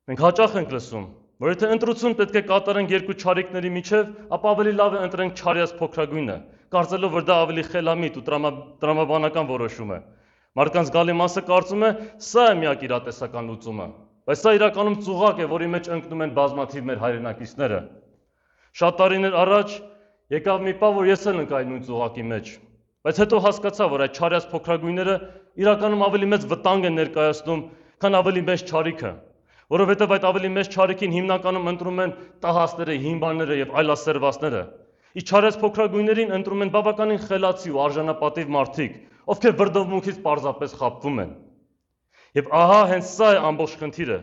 Մենք հաճախ ենք լսում, որ եթե ընտրություն պետք է կատարենք երկու չարիքների միջև, ապա ավելի լավ է ընտրենք չարյաց փոքրագույնը, կարծելով, որ դա ավելի խելամիտ ու տրամաբանական որոշում է։ Մարդկանց գալի մասը կարծում է, սա է միակ իրատեսական լուծումը, բայց սա իրականում ծուղակ է, որի մեջ ընկնում են բազմաթիվ մեր հայրենակիցները։ Շատ տարիներ առաջ եկավ մի պահ, որ ես էլ ընկա այդ նույն ծուղակի մեջ, բայց հետո հասկացա, որ այդ չարյաց փոքրագույնները իրականում ավելի մեծ վտանգ են ներկայացնում, քան ավելի մեծ չարիքը, որովհետև այդ ավելի մեծ չարիքին հիմնականում ընտրում են տահասները, հիմբաները եւ այլասերվածները։ Իսկ չարյաց փոքրագույններին ընտրում են բավականին խելացի ու արժանապատիվ մարդիկ, ովքեր վրդովմունքից պարզապես խաբվում են։ Եվ ահա հենց սա է ամբողջ խնդիրը,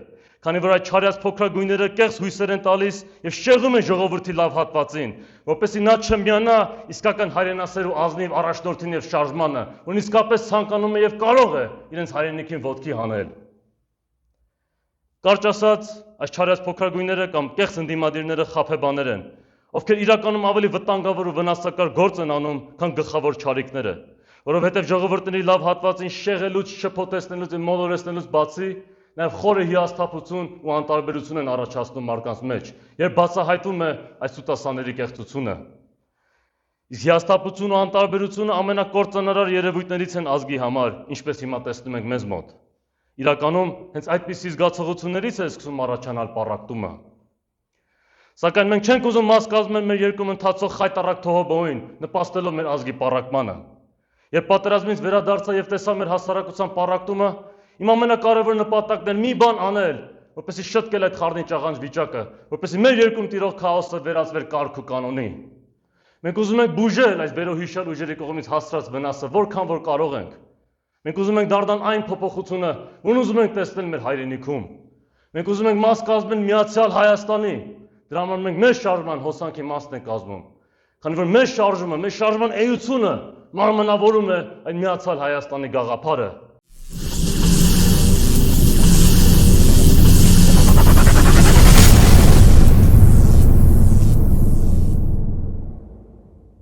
քանի որ այդ չարյաց փոքրագույնները կեղծ հույսեր են տալիս եւ շեղում են ժողովրդի լավ հատվածին, որպեսզի նա չմիանա իսկական հայրենասեր ու ազնիվ առաջնորդին եւ շարժմանը, ում իսկապես ցանկանում է եւ կարող է իրենց հայրենիքին ոտքի հանել։ Կարճ ասած, այս չարյաց փոքրագույնները կամ կեղծ ընդդիմադիրները խաբեբաներ են, ովքեր իրականում ավելի վտանգավոր ու վնասակար գործ են անում, քան գլխավոր չարիքները, որովհետև ժողովրդների լավ հատվածին շեղելուց, շփոթեցնելուց եւ մոլորեցնելուց բացի, նաեւ խորը հիասթափություն ու անտարբերություն են առաջացնում մարդկանց մեջ, երբ բացահայտվում է այս սուտասաների կեղծությունը։ Իսկ հիասթափություն ու անտարբերությունը ամենակործանարար երևույթներից են ազգի համար, ինչպես հիմա տեսնում ենք մեզ մոտ։ Իրականում հենց այդպիսի զգացողություններից է սկսում առաջանալ պառակտումը։ Սակայն մենք չենք ուզում մաս կազմել մեր երկրում ընթացող խայտառակ թոհոբոհին, նպաստելով մեր ազգի պառակմանը։ Երբ պատերազմից վերադարձա եւ տեսա մեր հասարակության պառակտումը, իմ ամենակարևոր նպատակն էր մի բան անել, որպեսզի շտկել այդ խառնիճ աղանջ վիճակը, որպեսզի մեր երկրում տիրող քաոսը վերածվեր կարգ ու կանոնի։ Մենք ուզում ենք բուժել այս վերոհիշյալ ուժերի կողմից հասցրած վնասը, որքան որ կարող ենք։ Մենք ուզում ենք դարձնել այն փոփոխությունը, որն ուզում ենք տեսնել մեր հայրենիքում։ Մենք ուզում ենք մաս կազմել Միացյալ Հայաստանի, դրա համար մենք մեր շարժման հոսանքի մասն ենք կազմում։ Քանի որ մեր շարժումը, մեր շարժման էությունը մարմնավորում է այդ Միացյալ Հայաստանի գաղափարը։